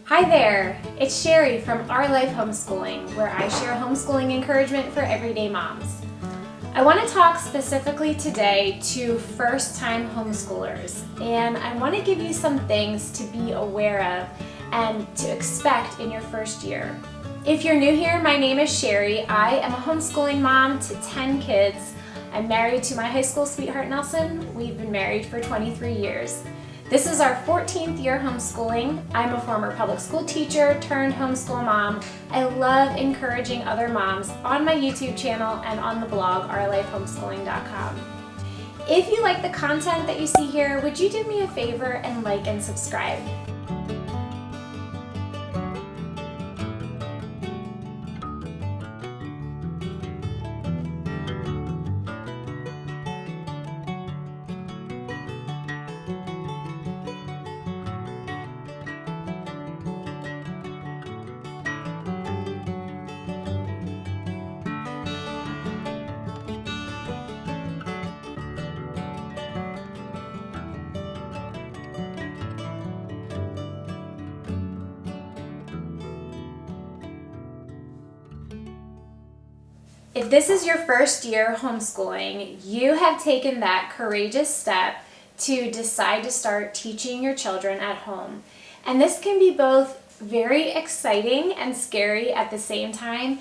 Hi there, it's Sherry from Our Life Homeschooling, where I share homeschooling encouragement for everyday moms. I want to talk specifically today to first-time homeschoolers, and I want to give you some things to be aware of and to expect in your first year. If you're new here, my name is Sherry. I am a homeschooling mom to 10 kids. I'm married to my high school sweetheart Nelson. We've been married for 23 years. This is our 14th year homeschooling. I'm a former public school teacher turned homeschool mom. I love encouraging other moms on my YouTube channel and on the blog, ourlifehomeschooling.com. If you like the content that you see here, would you do me a favor and like and subscribe? If this is your first year homeschooling, you have taken that courageous step to decide to start teaching your children at home. And this can be both very exciting and scary at the same time,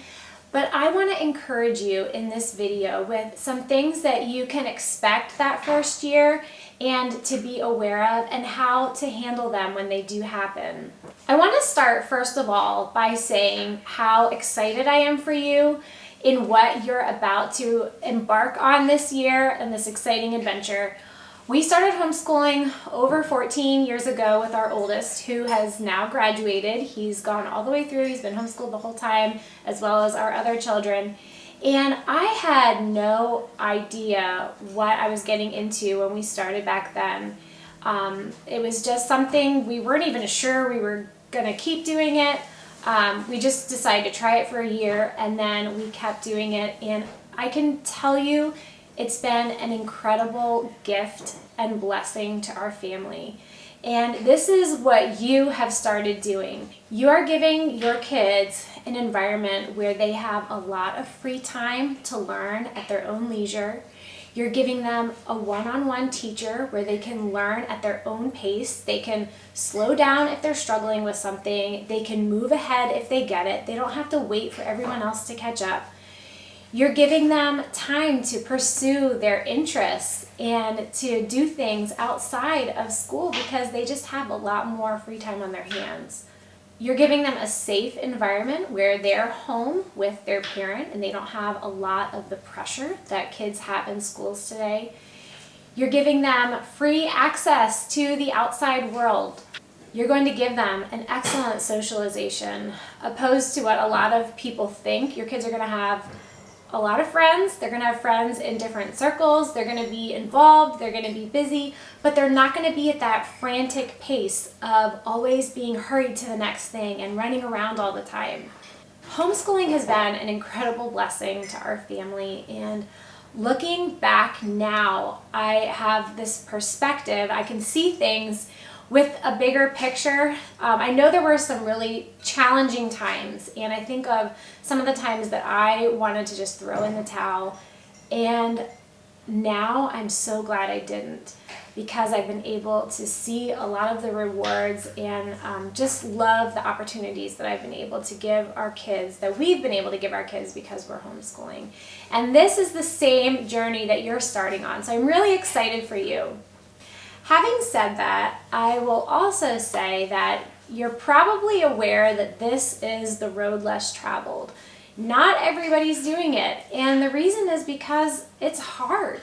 but I want to encourage you in this video with some things that you can expect that first year and to be aware of and how to handle them when they do happen. I want to start first of all by saying how excited I am for you in what you're about to embark on this year and this exciting adventure. We started homeschooling over 14 years ago with our oldest, who has now graduated. He's gone all the way through. He's been homeschooled the whole time, as well as our other children. And I had no idea what I was getting into when we started back then. It was just something we weren't even sure we were going to keep doing it. We just decided to try it for a year, and then we kept doing it, and I can tell you it's been an incredible gift and blessing to our family. And this is what you have started doing. You are giving your kids an environment where they have a lot of free time to learn at their own leisure. You're giving them a one-on-one teacher where they can learn at their own pace. They can slow down if they're struggling with something. They can move ahead if they get it. They don't have to wait for everyone else to catch up. You're giving them time to pursue their interests and to do things outside of school because they just have a lot more free time on their hands. You're giving them a safe environment where they're home with their parent and they don't have a lot of the pressure that kids have in schools today. You're giving them free access to the outside world. You're going to give them an excellent socialization, opposed to what a lot of people think. Your kids are going to have a lot of friends. They're going to have friends in different circles. They're going to be involved. They're going to be busy, but they're not going to be at that frantic pace of always being hurried to the next thing and running around all the time. Homeschooling has been an incredible blessing to our family, and looking back now, I have this perspective. I can see things with a bigger picture. I know there were some really challenging times, and I think of some of the times that I wanted to just throw in the towel, and now I'm so glad I didn't, because I've been able to see a lot of the rewards and just love the opportunities that I've been able to give our kids, that we've been able to give our kids because we're homeschooling. And this is the same journey that you're starting on, so I'm really excited for you. Having said that, I will also say that you're probably aware that this is the road less traveled. Not everybody's doing it, and the reason is because it's hard.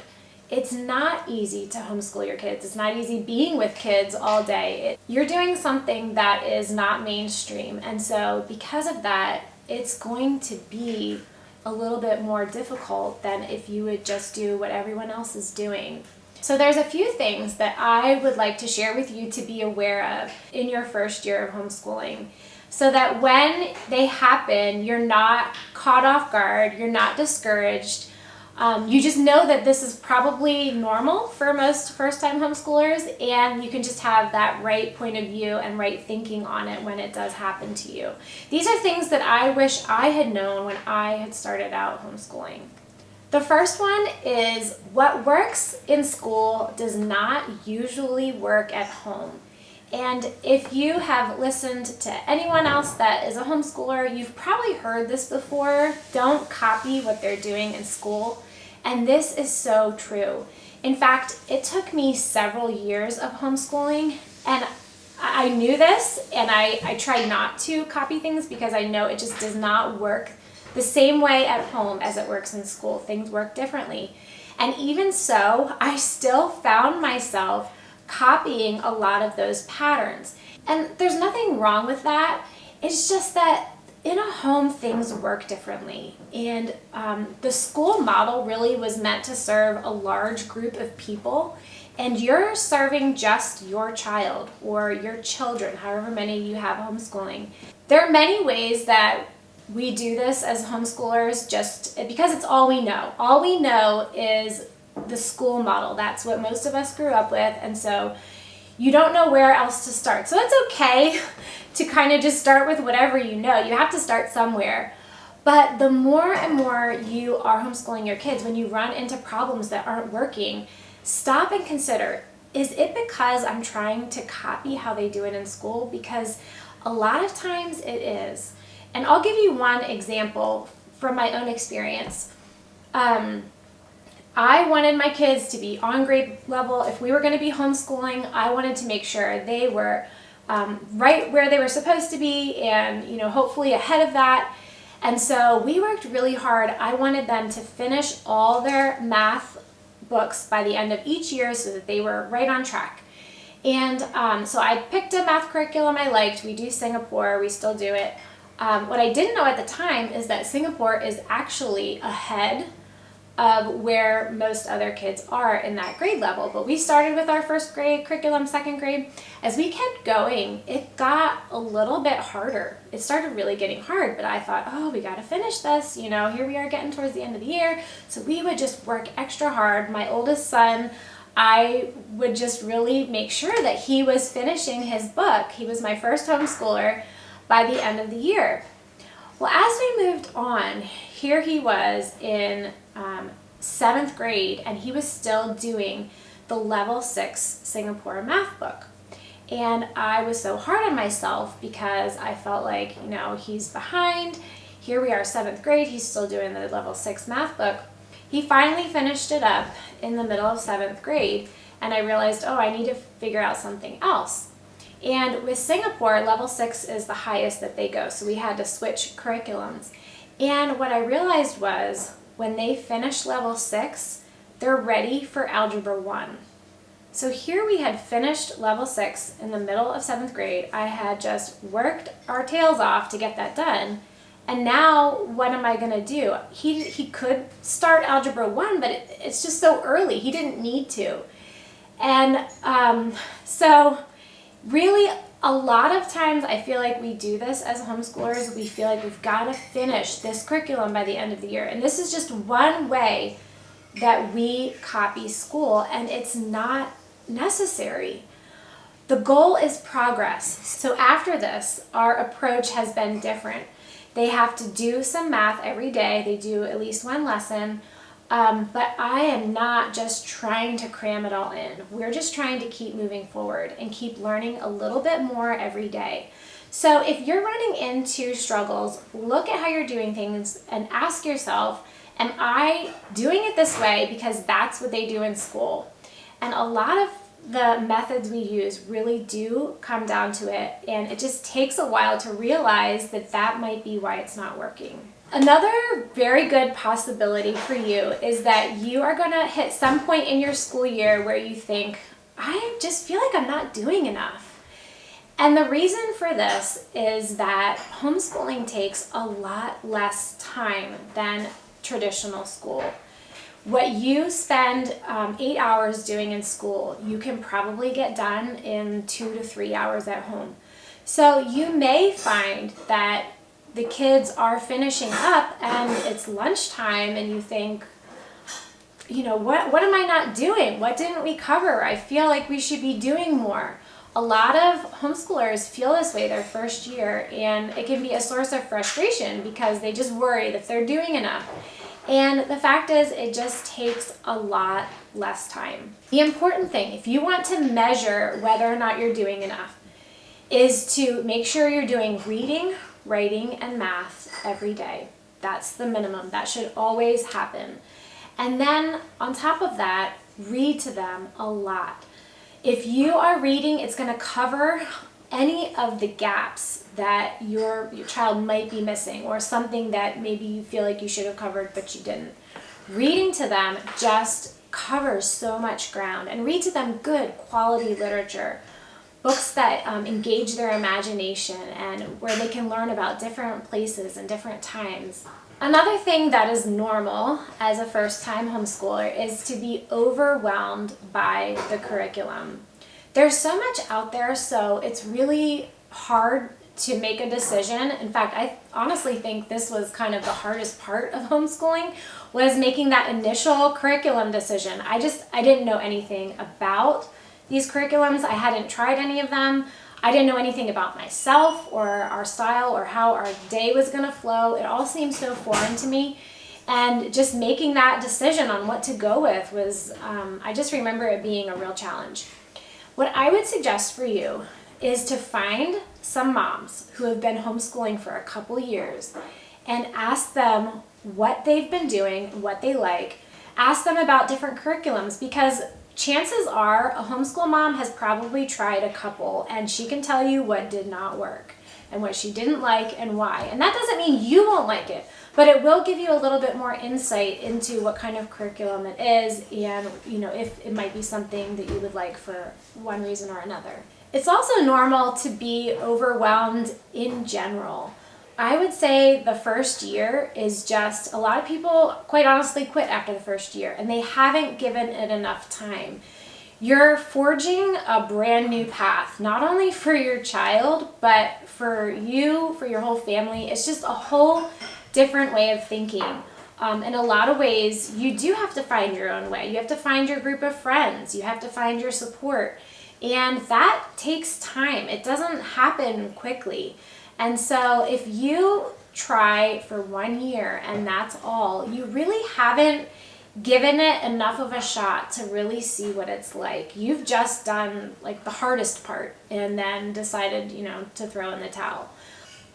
It's not easy to homeschool your kids. It's not easy being with kids all day. You're doing something that is not mainstream, and so because of that, it's going to be a little bit more difficult than if you would just do what everyone else is doing. So there's a few things that I would like to share with you to be aware of in your first year of homeschooling, so that when they happen, you're not caught off guard, you're not discouraged. You just know that this is probably normal for most first-time homeschoolers, and you can just have that right point of view and right thinking on it when it does happen to you. These are things that I wish I had known when I had started out homeschooling. The first one is what works in school does not usually work at home. And if you have listened to anyone else that is a homeschooler, you've probably heard this before. Don't copy what they're doing in school. And this is so true. In fact, it took me several years of homeschooling, and I knew this, and I tried not to copy things because I know it just does not work the same way at home as it works in school. Things work differently. And even so, I still found myself copying a lot of those patterns. And there's nothing wrong with that. It's just that in a home, things work differently. And the school model really was meant to serve a large group of people. And you're serving just your child or your children, however many you have homeschooling. There are many ways that we do this as homeschoolers just because it's all we know. All we know is the school model. That's what most of us grew up with, and so you don't know where else to start. So it's okay to kind of just start with whatever you know. You have to start somewhere. But the more and more you are homeschooling your kids, when you run into problems that aren't working, stop and consider, is it because I'm trying to copy how they do it in school? Because a lot of times it is. And I'll give you one example from my own experience. I wanted my kids to be on grade level. If we were going to be homeschooling, I wanted to make sure they were right where they were supposed to be and, hopefully ahead of that. And so we worked really hard. I wanted them to finish all their math books by the end of each year so that they were right on track. And so I picked a math curriculum I liked. We do Singapore. We still do it. What I didn't know at the time is that Singapore is actually ahead of where most other kids are in that grade level. But we started with our first grade curriculum, second grade. As we kept going, it got a little bit harder. It started really getting hard, but I thought, we got to finish this. Here we are getting towards the end of the year. So we would just work extra hard. My oldest son, I would just really make sure that he was finishing his book. He was my first homeschooler by the end of the year. Well, as we moved on, here he was in 7th grade, and he was still doing the level 6 Singapore math book. And I was so hard on myself because I felt like, he's behind. Here we are, 7th grade, he's still doing the level 6 math book. He finally finished it up in the middle of 7th grade, and I realized, I need to figure out something else. And with Singapore, level 6 is the highest that they go, so we had to switch curriculums. And what I realized was, when they finish level 6, they're ready for Algebra 1. So here we had finished level 6 in the middle of 7th grade. I had just worked our tails off to get that done. And now what am I going to do? He could start Algebra 1, but it's just so early. He didn't need to. And so really, a lot of times I feel like we do this as homeschoolers. We feel like we've got to finish this curriculum by the end of the year. And this is just one way that we copy school, and it's not necessary. The goal is progress. So after this, our approach has been different. They have to do some math every day. They do at least one lesson. But I am not just trying to cram it all in. We're just trying to keep moving forward and keep learning a little bit more every day. So if you're running into struggles, look at how you're doing things and ask yourself, am I doing it this way because that's what they do in school? And a lot of the methods we use really do come down to it, and it just takes a while to realize that that might be why it's not working. Another very good possibility for you is that you are going to hit some point in your school year where you think, I just feel like I'm not doing enough. And the reason for this is that homeschooling takes a lot less time than traditional school. What you spend 8 hours doing in school, you can probably get done in 2 to 3 hours at home. So you may find that the kids are finishing up and it's lunchtime and you think, what am I not doing? What didn't we cover? I feel like we should be doing more. A lot of homeschoolers feel this way their first year, and it can be a source of frustration because they just worry if they're doing enough. And the fact is, it just takes a lot less time. The important thing, if you want to measure whether or not you're doing enough, is to make sure you're doing reading, writing, and math every day. That's the minimum. That should always happen. And then on top of that, read to them a lot. If you are reading, it's going to cover any of the gaps that your child might be missing, or something that maybe you feel like you should have covered but you didn't. Reading to them just covers so much ground. And read to them good quality literature, books that engage their imagination and where they can learn about different places and different times. Another thing that is normal as a first-time homeschooler is to be overwhelmed by the curriculum. There's so much out there, so it's really hard to make a decision. In fact, I honestly think this was kind of the hardest part of homeschooling, was making that initial curriculum decision. I didn't know anything about these curriculums. I hadn't tried any of them. I didn't know anything about myself or our style or how our day was going to flow. It all seemed so foreign to me. And just making that decision on what to go with was, I just remember it being a real challenge. What I would suggest for you is to find some moms who have been homeschooling for a couple years and ask them what they've been doing, what they like. Ask them about different curriculums, because chances are a homeschool mom has probably tried a couple and she can tell you what did not work and what she didn't like and why. And that doesn't mean you won't like it, but it will give you a little bit more insight into what kind of curriculum it is, and if it might be something that you would like for one reason or another. It's also normal to be overwhelmed in general. I would say the first year is just, a lot of people quite honestly quit after the first year and they haven't given it enough time. You're forging a brand new path, not only for your child, but for you, for your whole family. It's just a whole different way of thinking. In a lot of ways, you do have to find your own way. You have to find your group of friends. You have to find your support. And that takes time. It doesn't happen quickly. And so if you try for 1 year and that's all, you really haven't given it enough of a shot to really see what it's like. You've just done like the hardest part and then decided, to throw in the towel.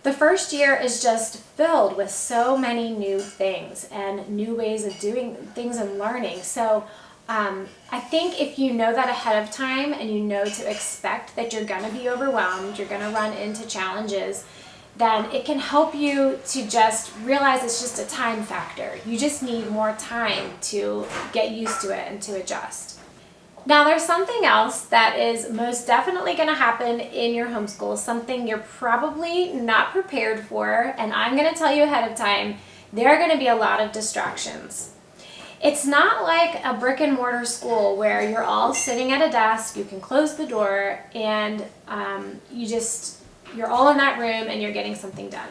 The first year is just filled with so many new things and new ways of doing things and learning. So I think if you know that ahead of time and you know to expect that you're going to be overwhelmed, you're going to run into challenges, then it can help you to just realize it's just a time factor. You just need more time to get used to it and to adjust. Now, there's something else that is most definitely going to happen in your homeschool, something you're probably not prepared for, and I'm going to tell you ahead of time, there are going to be a lot of distractions. It's not like a brick and mortar school where you're all sitting at a desk, you can close the door, and you're all in that room and you're getting something done.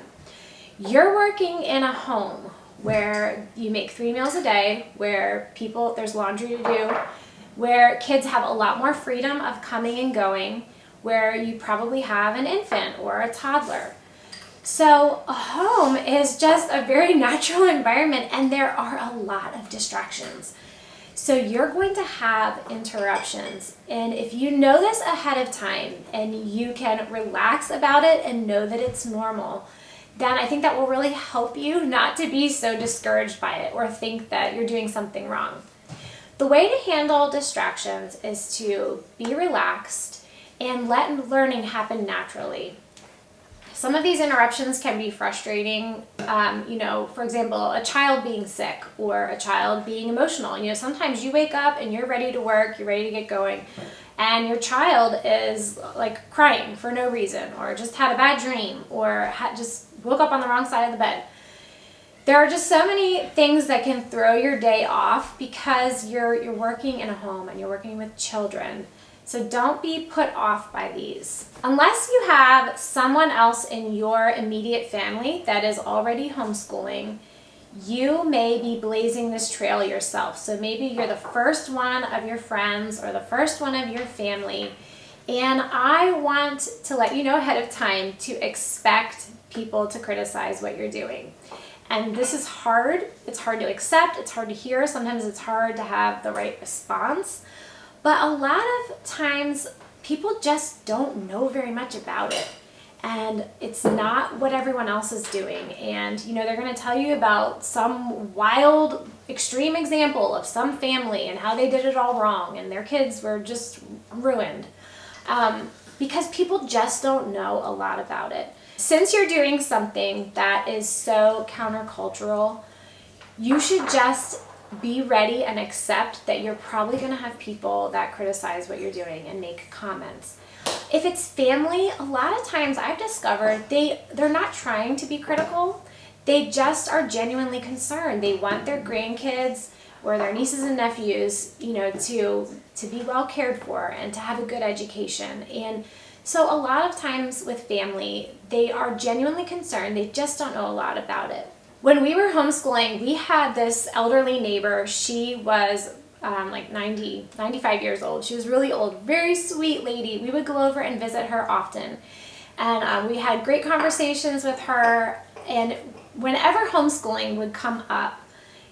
You're working in a home where you make 3 meals a day, where there's laundry to do, where kids have a lot more freedom of coming and going, where you probably have an infant or a toddler. So a home is just a very natural environment and there are a lot of distractions. So you're going to have interruptions. And if you know this ahead of time and you can relax about it and know that it's normal, then I think that will really help you not to be so discouraged by it or think that you're doing something wrong. The way to handle distractions is to be relaxed and let learning happen naturally. Some of these interruptions can be frustrating, for example, a child being sick or a child being emotional. Sometimes you wake up and you're ready to work, you're ready to get going, and your child is like crying for no reason or just had a bad dream or just woke up on the wrong side of the bed. There are just so many things that can throw your day off because you're working in a home and you're working with children. So don't be put off by these. Unless you have someone else in your immediate family that is already homeschooling, you may be blazing this trail yourself. So maybe you're the first one of your friends or the first one of your family. And I want to let you know ahead of time to expect people to criticize what you're doing. And this is hard. It's hard to accept. It's hard to hear. Sometimes it's hard to have the right response. But a lot of times people just don't know very much about it. And it's not what everyone else is doing. And, they're going to tell you about some wild, extreme example of some family and how they did it all wrong and their kids were just ruined. Because people just don't know a lot about it. Since you're doing something that is so countercultural, you should just be ready and accept that you're probably going to have people that criticize what you're doing and make comments. If it's family, a lot of times I've discovered they're not trying to be critical. They just are genuinely concerned. They want their grandkids or their nieces and nephews, to be well cared for and to have a good education. And so a lot of times with family, they are genuinely concerned. They just don't know a lot about it. When we were homeschooling, we had this elderly neighbor. She was like 90, 95 years old. She was really old, very sweet lady. We would go over and visit her often. And we had great conversations with her. And whenever homeschooling would come up,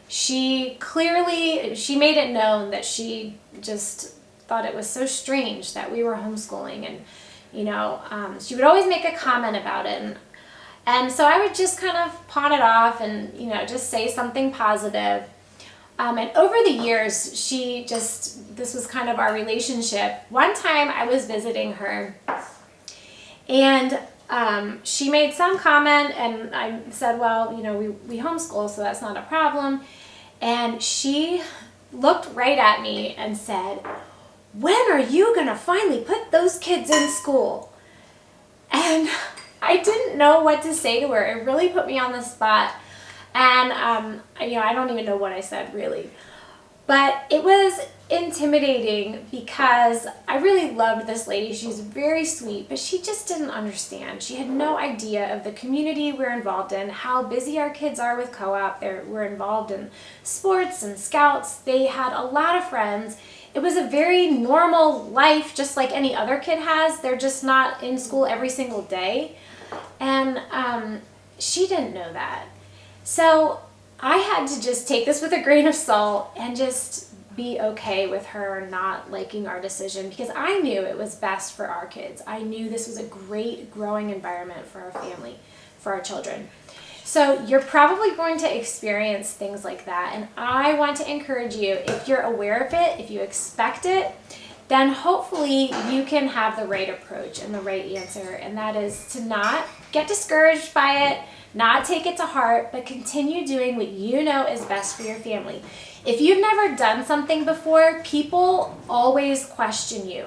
she made it known that she just thought it was so strange that we were homeschooling. And she would always make a comment about it. And so I would just kind of pawn it off and, just say something positive. And over the years, this was kind of our relationship. One time I was visiting her and she made some comment and I said, well, we homeschool, so that's not a problem. And she looked right at me and said, when are you going to finally put those kids in school? And I didn't know what to say to her. It really put me on the spot. And, I don't even know what I said really. But it was intimidating because I really loved this lady. She was very sweet, but she just didn't understand. She had no idea of the community we're involved in, how busy our kids are with co-op. We're involved in sports and scouts. They had a lot of friends. It was a very normal life, just like any other kid has. They're just not in school every single day. And she didn't know that. So I had to just take this with a grain of salt and just be okay with her not liking our decision because I knew it was best for our kids. I knew this was a great growing environment for our family, for our children. So you're probably going to experience things like that. And I want to encourage you, if you're aware of it, if you expect it, then hopefully you can have the right approach and the right answer. And that is to not get discouraged by it, not take it to heart, but continue doing what you know is best for your family. If you've never done something before, people always question you.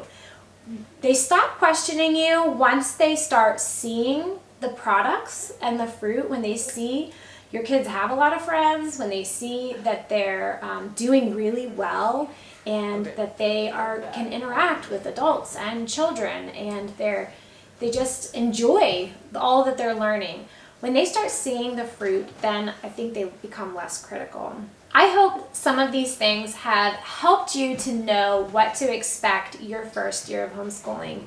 They stop questioning you once they start seeing the products and the fruit, when they see your kids have a lot of friends, when they see that they're doing really well and that they can interact with adults and children and they just enjoy all that they're learning. When they start seeing the fruit, then I think they become less critical. I hope some of these things have helped you to know what to expect your first year of homeschooling.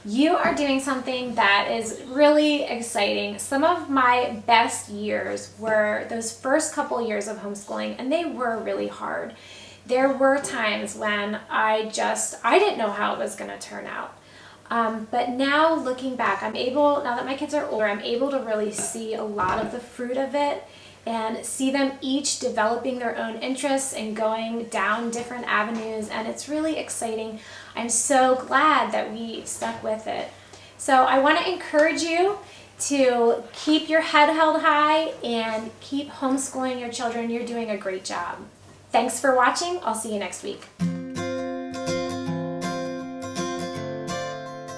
You are doing something that is really exciting. Some of my best years were those first couple years of homeschooling, and they were really hard. There were times when I didn't know how it was going to turn out. But now looking back, now that my kids are older, I'm able to really see a lot of the fruit of it and see them each developing their own interests and going down different avenues, and it's really exciting. I'm so glad that we stuck with it. So I want to encourage you to keep your head held high and keep homeschooling your children. You're doing a great job. Thanks for watching. I'll see you next week.